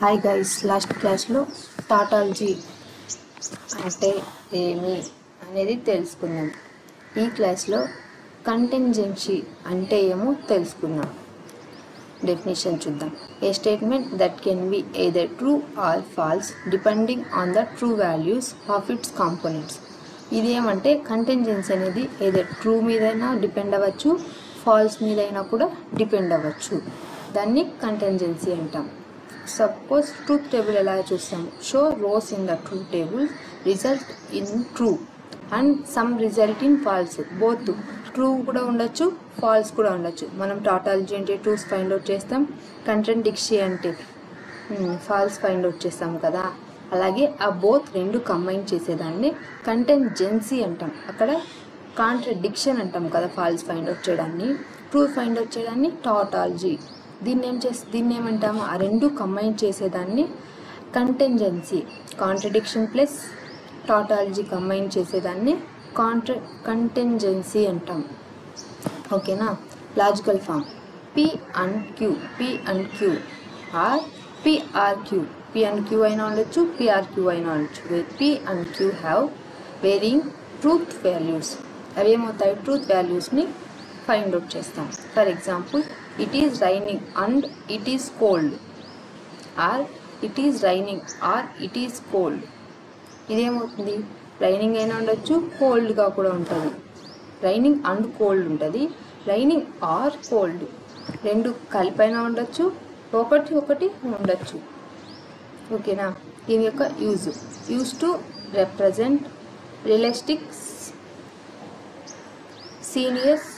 Hi guys, last క్లాస్లో tautology అంటే ఏమి అనేది తెలుసుకుందాం. ఈ క్లాస్లో కంటింజెన్సీ అంటే ఏమో తెలుసుకుందాం. డెఫినేషన్ చూద్దాం. A statement that can be either true or false depending on the true values of its components. ఇది ఏమంటే కంటింజెన్సీ అనేది ఎయిదర్ ట్రూ మీదైనా డిపెండ్ అవ్వచ్చు, ఫాల్స్ మీదైనా కూడా డిపెండ్ అవ్వచ్చు. దాన్ని కంటింజెన్సీ అంటాం. సపోజ్ ట్రూత్ టేబుల్ ఎలా చూస్తాము, show rows in the truth table result in true and some result in false. Both true కూడా ఉండొచ్చు, ఫాల్స్ కూడా ఉండొచ్చు. మనం టాటాలజీ అంటే ట్రూస్ ఫైండ్ అవుట్ చేస్తాం, కంట్రాడిక్షన్ అంటే ఫాల్స్ ఫైండ్ అవుట్ చేస్తాం కదా. అలాగే ఆ బోత్ రెండు కంబైన్ చేసేదాన్ని కంటింజెన్సీ అంటాం. అక్కడ కాంట్రాడిక్షన్ అంటాం కదా ఫాల్స్ ఫైండ్ అవుట్ చేయడాన్ని. ట్రూ ఫైండ్ అవుట్ చేయడాన్ని టాటాలజీ. దీన్ని ఏమంటాము, ఆ రెండు కంబైన్ చేసేదాన్ని contingency. Contradiction plus tautology combine చేసేదాన్ని కంటింజెన్సీ అంటాం. ఓకేనా. Logical form P and Q or P or Q. P and Q అయినా ఉండొచ్చు, పిఆర్క్యూ అయినా ఉండొచ్చు. P and Q have varying truth values. అవి ఏమవుతాయి, ట్రూత్ వాల్యూస్ని ఫైండ్ అవుట్ చేస్తాం. For example, it is raining and it is cold, or it is raining are it is cold. ఇదేమవుతుంది, raining అయినా ఉండొచ్చు, కోల్డ్గా కూడా ఉంటుంది. రైనింగ్ అండ్ కోల్డ్ ఉంటుంది, రైనింగ్ ఆర్ కోల్డ్ రెండు కలిపైనా ఉండొచ్చు, ఒకటి ఉండొచ్చు. ఓకేనా. దీని యొక్క use to represent realistic seniors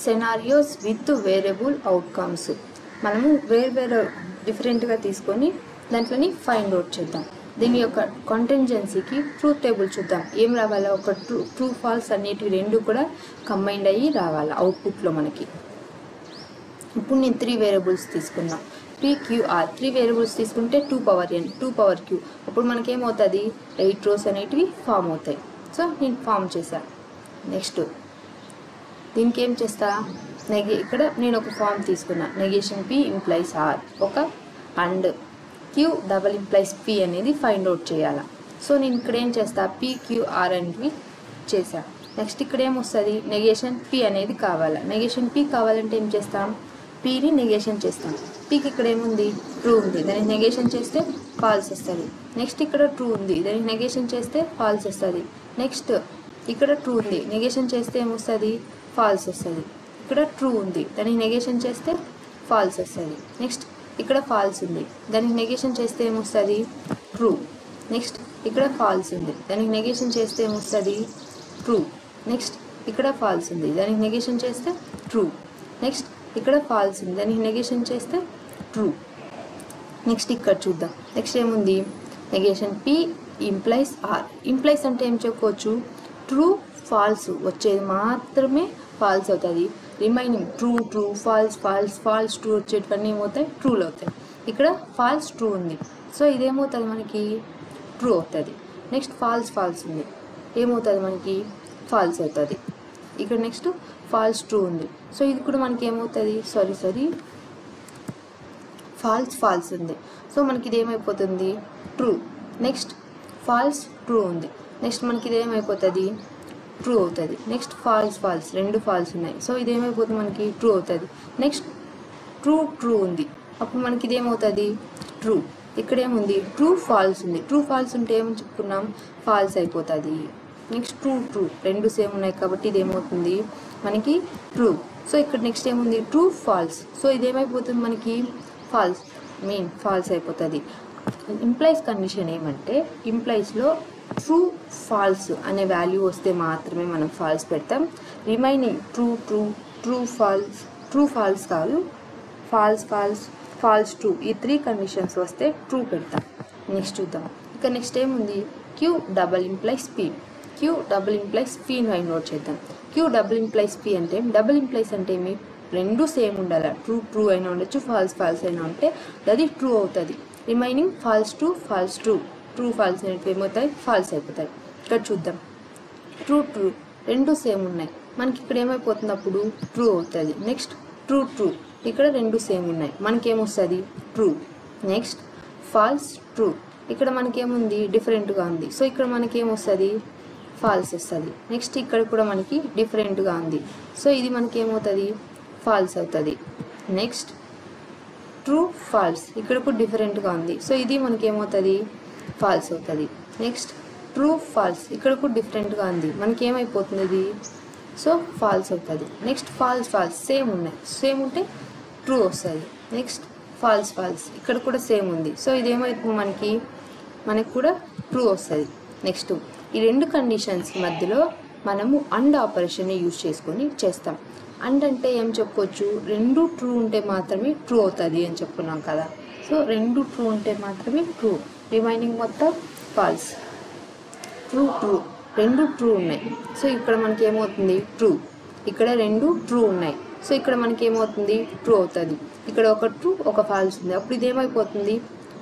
scenarios with variable outcomes. మనము వేరు డిఫరెంట్గా తీసుకొని దాంట్లోని ఫైండ్ అవుట్ చేద్దాం. దీని యొక్క కంటింజెన్సీకి ట్రూత్ టేబుల్ చూద్దాం. ఏం రావాలా, ఒక ట్రూ ఫాల్స్ అనేటివి రెండు కూడా కంబైండ్ అయ్యి రావాలి అవుట్పుట్లో మనకి. ఇప్పుడు నేను 3 వేరియబుల్స్ తీసుకున్నాం. PQR 3 వేరియబుల్స్ తీసుకుంటే 2 పవర్ n 2 పవర్ q. అప్పుడు మనకేమవుతుంది, 8 రోస్ అనేటివి ఫామ్ అవుతాయి. సో నేను ఫామ్ చేశాను. నెక్స్ట్ దీనికి ఏం చేస్తా, ఇక్కడ నేను ఒక ఫామ్ తీసుకున్నా. నెగేషన్ P ఇంప్లైస్ R ఒక and Q double implies P అనేది ఫైండ్ అవుట్ చేయాలి. సో నేను ఇక్కడ ఏం చేస్తా, PQR అనేవి చేసా. నెక్స్ట్ ఇక్కడ ఏమొస్తుంది, నెగేషన్ P అనేది కావాలి. నెగేషన్ P కావాలంటే ఏం చేస్తాం, Pని నెగేషన్ చేస్తాం. Pకి ఇక్కడ ఏముంది, ట్రూ ఉంది, దానికి నెగేషన్ చేస్తే ఫాల్స్ వస్తుంది. నెక్స్ట్ ఇక్కడ ట్రూ ఉంది, దానికి నెగేషన్ చేస్తే ఫాల్స్ వస్తుంది. నెక్స్ట్ ఇక్కడ ట్రూ ఉంది, నెగేషన్ చేస్తే ఏమొస్తుంది, ఫాల్స్ వస్తుంది. ఇక్కడ ట్రూ ఉంది, దానికి నెగేషన్ చేస్తే ఫాల్స్ వస్తుంది. నెక్స్ట్ ఇక్కడ ఫాల్స్ ఉంది, దానికి నెగేషన్ చేస్తే ఏమొస్తుంది, ట్రూ. నెక్స్ట్ ఇక్కడ ఫాల్స్ ఉంది, దానికి నెగేషన్ చేస్తే ఏమొస్తుంది, ట్రూ. నెక్స్ట్ ఇక్కడ ఫాల్స్ ఉంది, దానికి నెగేషన్ చేస్తే ట్రూ. నెక్స్ట్ ఇక్కడ ఫాల్స్ ఉంది, దానికి నెగేషన్ చేస్తే ట్రూ. నెక్స్ట్ ఇక్కడ చూద్దాం. నెక్స్ట్ ఏముంది, negation P implies R. Implies అంటే ఏం చెప్పుకోవచ్చు, ట్రూ ఫాల్స్ వచ్చేది మాత్రమే ఫాల్స్ అవుతుంది. రిమైనింగ్ ట్రూ ఫాల్స్ ట్రూ వచ్చేటివన్నీ ఏమవుతాయి, ట్రూలు అవుతాయి. ఇక్కడ ఫాల్స్ ట్రూ ఉంది, సో ఇదేమవుతుంది మనకి, ట్రూ అవుతుంది. నెక్స్ట్ ఫాల్స్ ఉంది, ఏమవుతుంది మనకి, ఫాల్స్ అవుతుంది. ఇక్కడ నెక్స్ట్ ఫాల్స్ ట్రూ ఉంది, సో ఇది కూడా మనకి ఏమవుతుంది, ఫాల్స్ ఉంది, సో మనకి ఇది ఏమైపోతుంది, ట్రూ. నెక్స్ట్ ఫాల్స్ ట్రూ ఉంది, నెక్స్ట్ మనకి ఇది ఏమైపోతుంది, ట్రూ అవుతుంది. నెక్స్ట్ ఫాల్స్ రెండు ఫాల్స్ ఉన్నాయి, సో ఇది ఏమైపోతుంది మనకి, ట్రూ అవుతుంది. నెక్స్ట్ ట్రూ ఉంది, అప్పుడు మనకి ఇది ఏమవుతుంది, ట్రూ. ఇక్కడ ఏముంది, ట్రూ ఫాల్స్ ఉంది, ట్రూ ఫాల్స్ ఉంటే ఏమని చెప్పుకున్నాం, ఫాల్స్ అయిపోతుంది. నెక్స్ట్ ట్రూ రెండు సేమ్ ఉన్నాయి కాబట్టి ఇది ఏమవుతుంది మనకి, ట్రూ. సో ఇక్కడ నెక్స్ట్ ఏముంది, ట్రూ ఫాల్స్, సో ఇది ఏమైపోతుంది మనకి, ఫాల్స్ అయిపోతుంది. ఇంప్లైస్ కండిషన్ ఏమంటే, ఇంప్లైస్లో ట్రూ ఫాల్స్ అనే వాల్యూ వస్తే మాత్రమే మనం ఫాల్స్ పెడతాం. రిమైనింగ్ ట్రూ ఫాల్స్ కాదు, ఫాల్స్ ట్రూ, ఈ 3 కండిషన్స్ వస్తే ట్రూ పెడతాం. నెక్స్ట్ చూద్దాం. ఇక నెక్స్ట్ ఏముంది, Q double implies P find out చేద్దాం. Q డబల్ ఇంప్లైస్ P అంటే, డబల్ ఇంప్లైస్ అంటే ఏమి, రెండు సేమ్ ఉండాలి. ట్రూ అయినా ఉండొచ్చు, ఫాల్స్ అయినా ఉంటే అది ట్రూ అవుతుంది. రిమైనింగ్ ట్రూ ఫాల్స్ అనేవి ఏమవుతాయి, ఫాల్స్ అయిపోతాయి. ఇక్కడ చూద్దాం, ట్రూ రెండు సేమ్ ఉన్నాయి, మనకి ఇక్కడ ఏమైపోతుంది, అప్పుడు ట్రూ అవుతుంది. నెక్స్ట్ ట్రూ ఇక్కడ రెండు సేమ్ ఉన్నాయి, మనకేమొస్తుంది ట్రూ. నెక్స్ట్ ఫాల్స్ ట్రూ, ఇక్కడ మనకేముంది డిఫరెంట్గా ఉంది, సో ఇక్కడ మనకేమొస్తుంది ఫాల్స్ వస్తుంది. నెక్స్ట్ ఇక్కడ కూడా మనకి డిఫరెంట్గా ఉంది, సో ఇది మనకేమవుతుంది ఫాల్స్ అవుతుంది. నెక్స్ట్ ట్రూ ఫాల్స్, ఇక్కడ కూడా డిఫరెంట్గా ఉంది, సో ఇది మనకేమవుతుంది ఫాల్స్ అవుతుంది. నెక్స్ట్ ట్రూ ఫాల్స్, ఇక్కడ కూడా డిఫరెంట్గా ఉంది, మనకేమైపోతుంది ఇది సో ఫాల్స్ అవుతుంది. నెక్స్ట్ ఫాల్స్ ఫాల్స్ సేమ్ ఉన్నాయి, సేమ్ ఉంటే ట్రూ వస్తుంది. నెక్స్ట్ ఫాల్స్ ఫాల్స్, ఇక్కడ కూడా సేమ్ ఉంది, సో ఇదేమవుతుంది మనకి కూడా ట్రూ వస్తుంది. నెక్స్ట్ ఈ రెండు కండిషన్స్ మధ్యలో మనము అండ్ ఆపరేషన్ని యూజ్ చేసుకొని చేస్తాం. అండ్ అంటే ఏం చెప్పుకోవచ్చు, రెండు ట్రూ ఉంటే మాత్రమే ట్రూ అవుతుంది అని చెప్పుకున్నాం కదా. సో రెండు ట్రూ ఉంటే మాత్రమే ట్రూ, రిమైనింగ్ మొత్తం ఫాల్స్. ట్రూ ట్రూ రెండు ట్రూ ఉన్నాయి, సో ఇక్కడ మనకి ఏమవుతుంది ట్రూ, ఇక్కడ రెండు ట్రూ ఉన్నాయి, సో ఇక్కడ మనకి ఏమవుతుంది ట్రూ అవుతుంది. ఇక్కడ ఒక ట్రూ ఒక ఫాల్స్ ఉంది, అప్పుడు ఇదేమైపోతుంది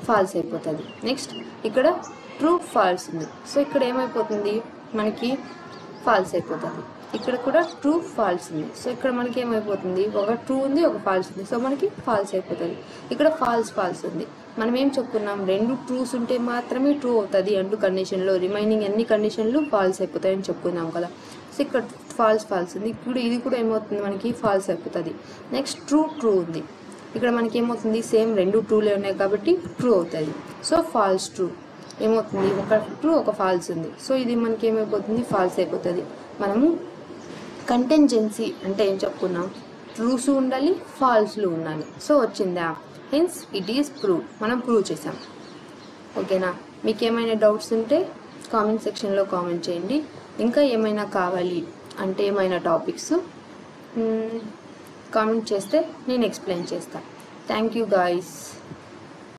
ఫాల్స్ అయిపోతుంది. నెక్స్ట్ ఇక్కడ ట్రూ ఫాల్స్ ఉంది, సో ఇక్కడ ఏమైపోతుంది మనకి ఫాల్స్ అయిపోతుంది. ఇక్కడ కూడా ట్రూ ఫాల్స్ ఉంది, సో ఇక్కడ మనకి ఏమైపోతుంది ఒక ట్రూ ఉంది ఒక ఫాల్స్ ఉంది, సో మనకి ఫాల్స్ అయిపోతుంది. ఇక్కడ ఫాల్స్ ఫాల్స్ ఉంది, మనం ఏం చెప్పుకున్నాం రెండు ట్రూస్ ఉంటే మాత్రమే ట్రూ అవుతుంది అంటూ కండిషన్లో, రిమైనింగ్ అన్ని కండిషన్లు ఫాల్స్ అయిపోతాయని చెప్పుకున్నాం కదా. సో ఇక్కడ ఫాల్స్ ఫాల్స్ ఉంది, ఇప్పుడు ఇది కూడా ఏమవుతుంది మనకి ఫాల్స్ అయిపోతుంది. నెక్స్ట్ ట్రూ ట్రూ ఉంది, ఇక్కడ మనకి ఏమవుతుంది సేమ్ రెండు ట్రూలే ఉన్నాయి కాబట్టి ట్రూ అవుతుంది, సో ఫాల్స్ ట్రూ. ఏమవుతుంది ఒక ట్రూ ఒక ఫాల్స్ ఉంది, సో ఇది మనకి ఏమైపోతుంది ఫాల్స్ అయిపోతుంది. మనము కంటెంజెన్సీ అంటే ఏం చెప్పుకున్నాం, ట్రూస్ ఉండాలి ఫాల్స్లు ఉండాలి, సో వచ్చిందా హెన్స్ ఇట్ ఈస్ ప్రూవ్, మనం ప్రూవ్ చేసాం. ఓకేనా, మీకు ఏమైనా డౌట్స్ ఉంటే కామెంట్ సెక్షన్లో కామెంట్ చేయండి. ఇంకా ఏమైనా కావాలి అంటే ఏమైనా టాపిక్స్ కామెంట్ చేస్తే నేను ఎక్స్ప్లెయిన్ చేస్తాను. Thank you guys.